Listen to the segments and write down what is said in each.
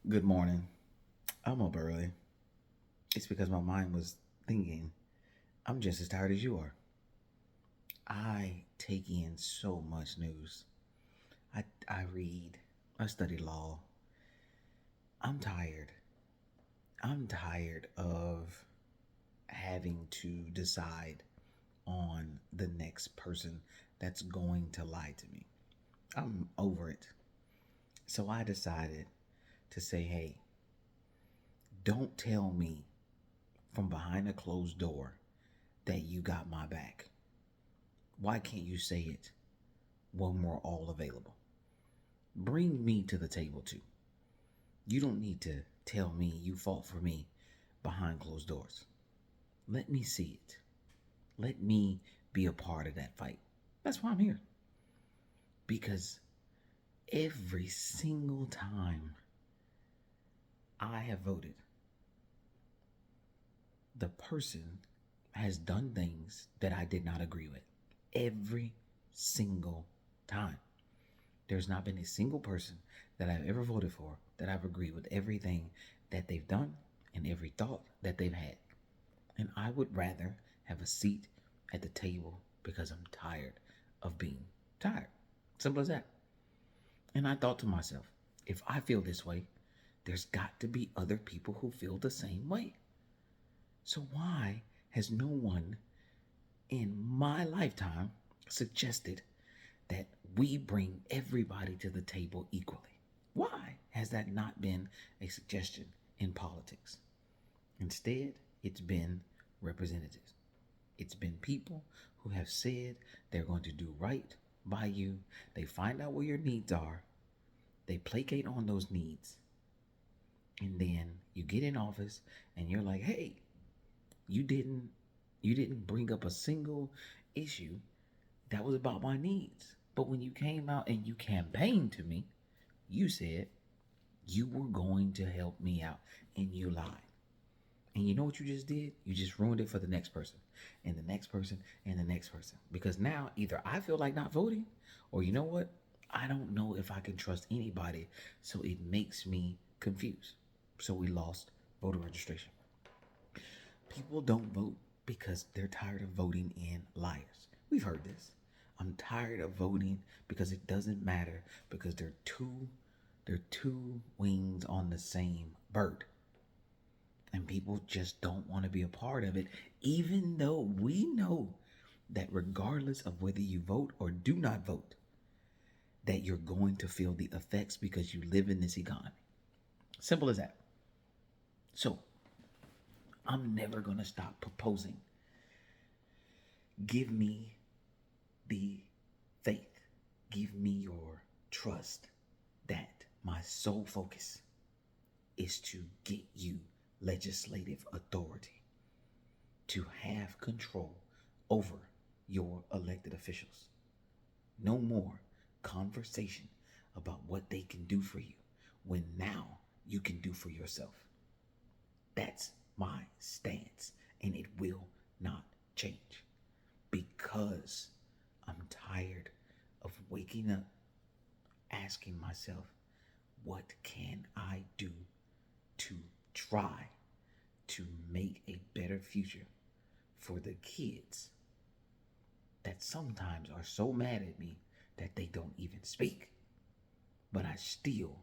Good morning. I'm up early. It's because my mind was thinking I'm just as tired as you are. I take in so much news. I read, I study law. I'm tired. I'm tired of having to decide on the next person that's going to lie to me. I'm over it. So I decided to say, hey, don't tell me from behind a closed door that you got my back. Why can't you say it when we're all available? Bring me to the table too. You don't need to tell me you fought for me behind closed doors. Let me see it. Let me be a part of that fight. That's why I'm here. Because every single time I have voted, the person has done things that I did not agree with. Every single time. There's not been a single person that I've ever voted for that I've agreed with everything that they've done and every thought that they've had. And I would rather have a seat at the table because I'm tired of being tired. Simple as that. And I thought to myself, if I feel this way, there's got to be other people who feel the same way. So why has no one in my lifetime suggested that we bring everybody to the table equally? Why has that not been a suggestion in politics? Instead, it's been representatives. It's been people who have said they're going to do right by you. They find out where your needs are, they placate on those needs, and then you get in office and you're like, hey, you didn't you didn't bring up a single issue that was about my needs. But when you came out and you campaigned to me, you said you were going to help me out, and you lied. And you know what you just did? You just ruined it for the next person, and the next person, and the next person. Because now either I feel like not voting, or you know what? I don't know if I can trust anybody, so it makes me confused. So we lost voter registration. People don't vote because they're tired of voting in liars. We've heard this. I'm tired of voting because it doesn't matter because they're two wings on the same bird. And people just don't want to be a part of it, even though we know that regardless of whether you vote or do not vote, that you're going to feel the effects because you live in this economy. Simple as that. So I'm never going to stop proposing. Give me the faith. Give me your trust that my sole focus is to get you legislative authority, to have control over your elected officials. No more conversation about what they can do for you when now you can do for yourself. That's my stance, and it will not change because I'm tired of waking up asking myself, what can I do to try to make a better future for the kids that sometimes are so mad at me that they don't even speak? But I still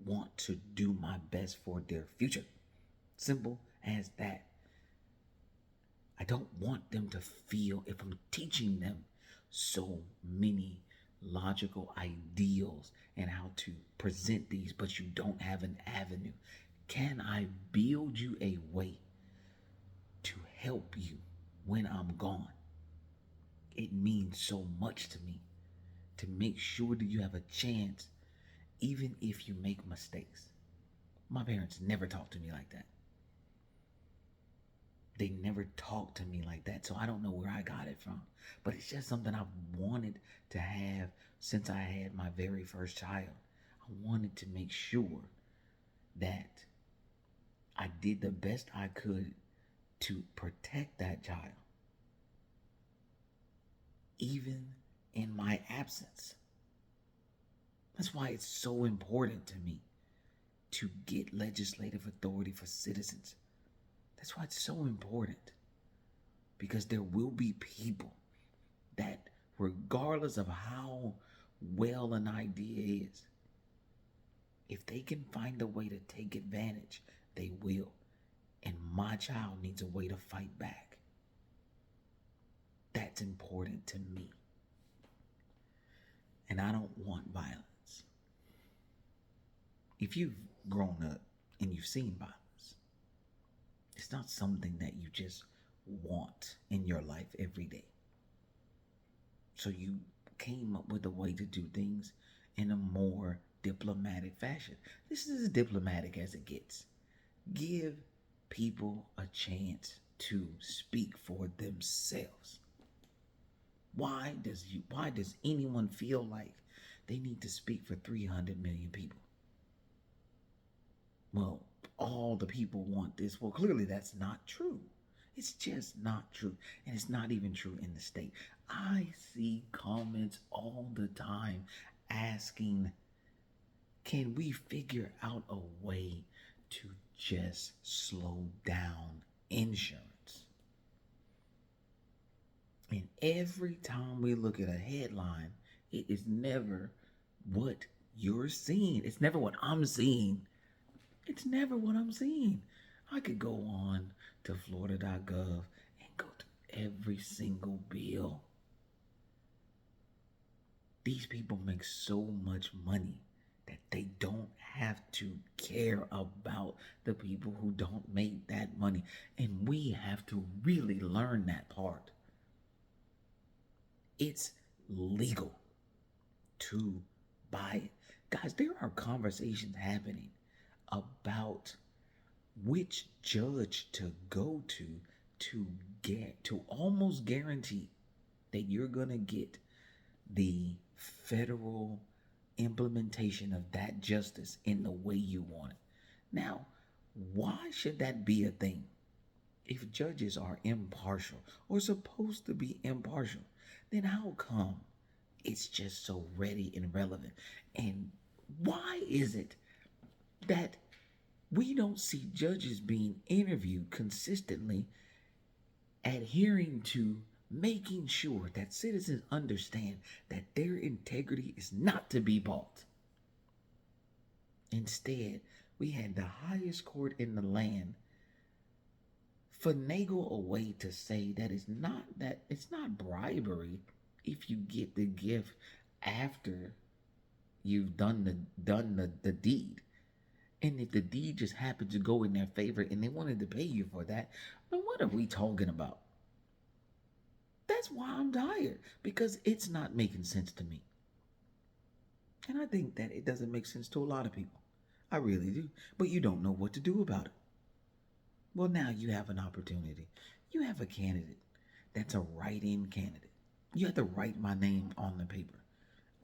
want to do my best for their future. Simple as that. I don't want them to feel if I'm teaching them so many logical ideals and how to present these, but you don't have an avenue. Can I build you a way to help you when I'm gone? It means so much to me to make sure that you have a chance, even if you make mistakes. My parents never talked to me like that. They never talked to me like that, so I don't know where I got it from. But it's just something I've wanted to have since I had my very first child. I wanted to make sure that I did the best I could to protect that child, even in my absence. That's why it's so important to me to get legislative authority for citizens. That's why it's so important. Because there will be people that, regardless of how well an idea is, if they can find a way to take advantage, they will. And my child needs a way to fight back. That's important to me. And I don't want violence. If you've grown up and you've seen violence, it's not something that you just want in your life every day. So you came up with a way to do things in a more diplomatic fashion. This is as diplomatic as it gets. Give people a chance to speak for themselves. Why does anyone feel like they need to speak for 300 million people? Well, all the people want this. Well, clearly that's not true. It's just not true. And it's not even true in the state. I see comments all the time asking, can we figure out a way to just slow down insurance? And every time we look at a headline, it is never what you're seeing. It's never what I'm seeing. It's never what I'm seeing. I could go on to Florida.gov and go to every single bill. These people make so much money that they don't have to care about the people who don't make that money. And we have to really learn that part. It's legal to buy it. Guys, there are conversations happening about which judge to go to get to almost guarantee that you're gonna get the federal implementation of that justice in the way you want it. Now, why should that be a thing? If judges are impartial or supposed to be impartial, then how come it's just so ready and relevant? And why is it that we don't see judges being interviewed consistently, adhering to making sure that citizens understand that their integrity is not to be bought? Instead, we had the highest court in the land finagle a way to say that it's not bribery if you get the gift after you've done the deed. And if the deed just happened to go in their favor and they wanted to pay you for that, then what are we talking about? That's why I'm tired, because it's not making sense to me. And I think that it doesn't make sense to a lot of people. I really do. But you don't know what to do about it. Well, now you have an opportunity. You have a candidate that's a write-in candidate. You have to write my name on the paper.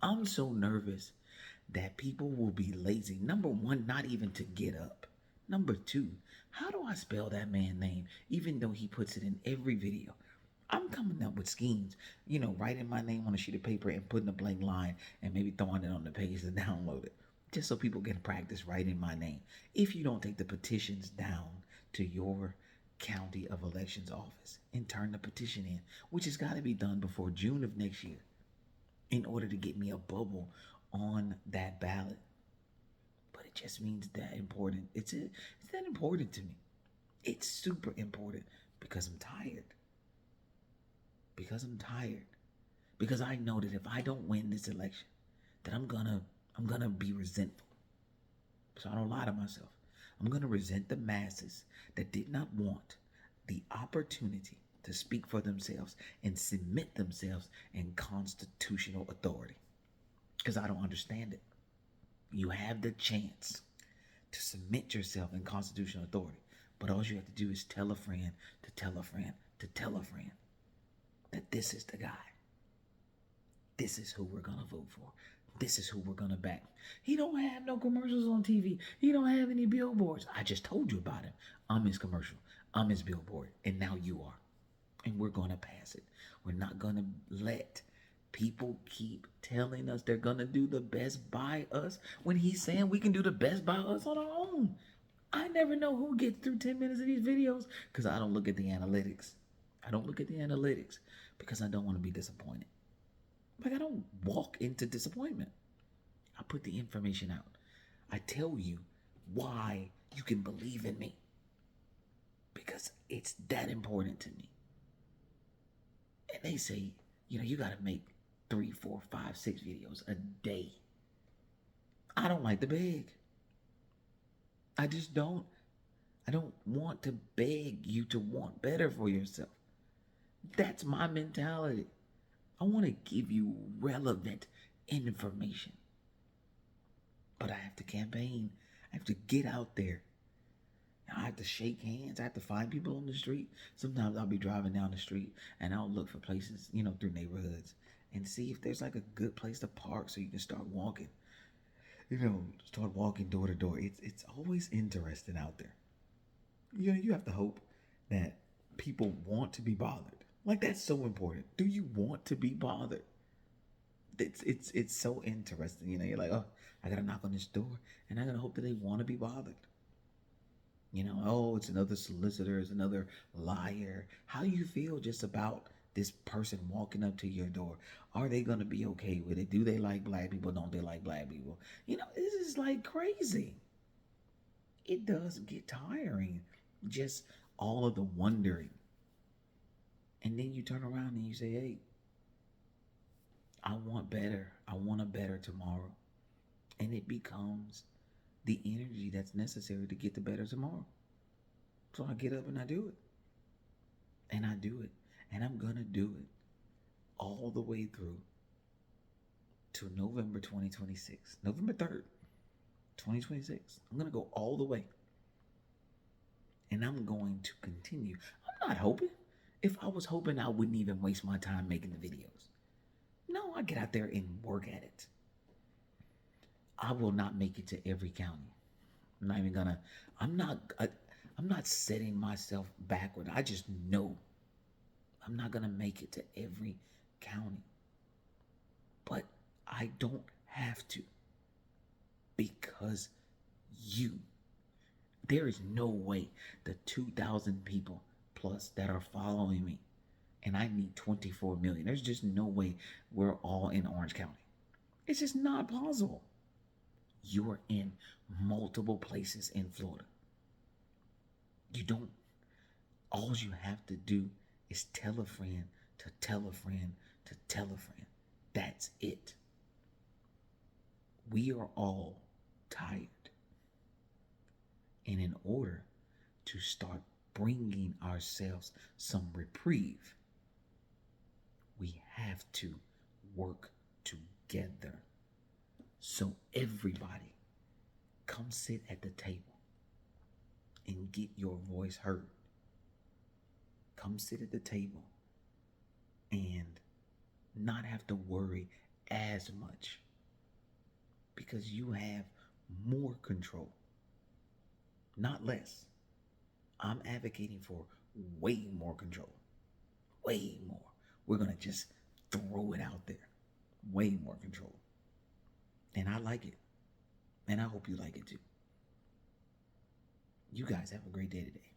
I'm so nervous that people will be lazy. Number one, not even to get up. Number two, how do I spell that man's name, even though he puts it in every video? I'm coming up with schemes, writing my name on a sheet of paper and putting a blank line and maybe throwing it on the page to download it, just so people can practice writing my name. If you don't take the petitions down to your county of elections office and turn the petition in, which has got to be done before June of next year, in order to get me a bubble on that ballot. But it just means that important. It's that important to me. It's super important because I'm tired. Because I know that if I don't win this election, that I'm gonna be resentful. So I don't lie to myself. I'm gonna resent the masses that did not want the opportunity to speak for themselves and submit themselves in constitutional authority. Because I don't understand it. You have the chance to submit yourself in constitutional authority, but all you have to do is tell a friend to tell a friend to tell a friend that this is the guy. This is who we're gonna vote for. This is who we're gonna back. He don't have no commercials on TV. He don't have any billboards. I just told you about him. I'm his commercial. I'm his billboard. And now you are. And we're gonna pass it. We're not gonna let People keep telling us they're gonna do the best by us when he's saying we can do the best by us on our own. I never know who gets through 10 minutes of these videos because I don't look at the analytics. I don't look at the analytics because I don't want to be disappointed. Like, I don't walk into disappointment. I put the information out. I tell you why you can believe in me because it's that important to me. And they say, you got to make 3, 4, 5, 6 videos a day. I don't like to beg. I just don't. I don't want to beg you to want better for yourself. That's my mentality. I want to give you relevant information. But I have to campaign. I have to get out there. I have to shake hands. I have to find people on the street. Sometimes I'll be driving down the street and I'll look for places, through neighborhoods and see if there's like a good place to park so you can start walking. Start walking door to door. It's always interesting out there. You have to hope that people want to be bothered. Like, that's so important. Do you want to be bothered? It's so interesting. You're like, oh, I gotta knock on this door, and I gotta hope that they want to be bothered. Oh, it's another solicitor, it's another liar. How do you feel just about this person walking up to your door? Are they gonna be okay with it? Do they like black people? Don't they like black people? This is like crazy. It does get tiring, just all of the wondering. And then you turn around and you say, hey, I want better. I want a better tomorrow. And it becomes the energy that's necessary to get the better tomorrow. So I get up and I do it. And I do it. And I'm going to do it all the way through to November 2026. November 3rd, 2026. I'm going to go all the way. And I'm going to continue. I'm not hoping. If I was hoping, I wouldn't even waste my time making the videos. No, I get out there and work at it. I will not make it to every county. I'm not setting myself backward. I just know I'm not gonna make it to every county. But I don't have to, because there is no way the 2,000 people plus that are following me, and I need 24 million. There's just no way we're all in Orange County. It's just not possible. You are in multiple places in Florida. All you have to do is tell a friend to tell a friend to tell a friend. That's it. We are all tired. And in order to start bringing ourselves some reprieve, we have to work together. So everybody, come sit at the table and get your voice heard. Come sit at the table and not have to worry as much, because you have more control, not less. I'm advocating for way more control. Way more. We're going to just throw it out there. Way more control. And I like it. And I hope you like it too. You guys have a great day today.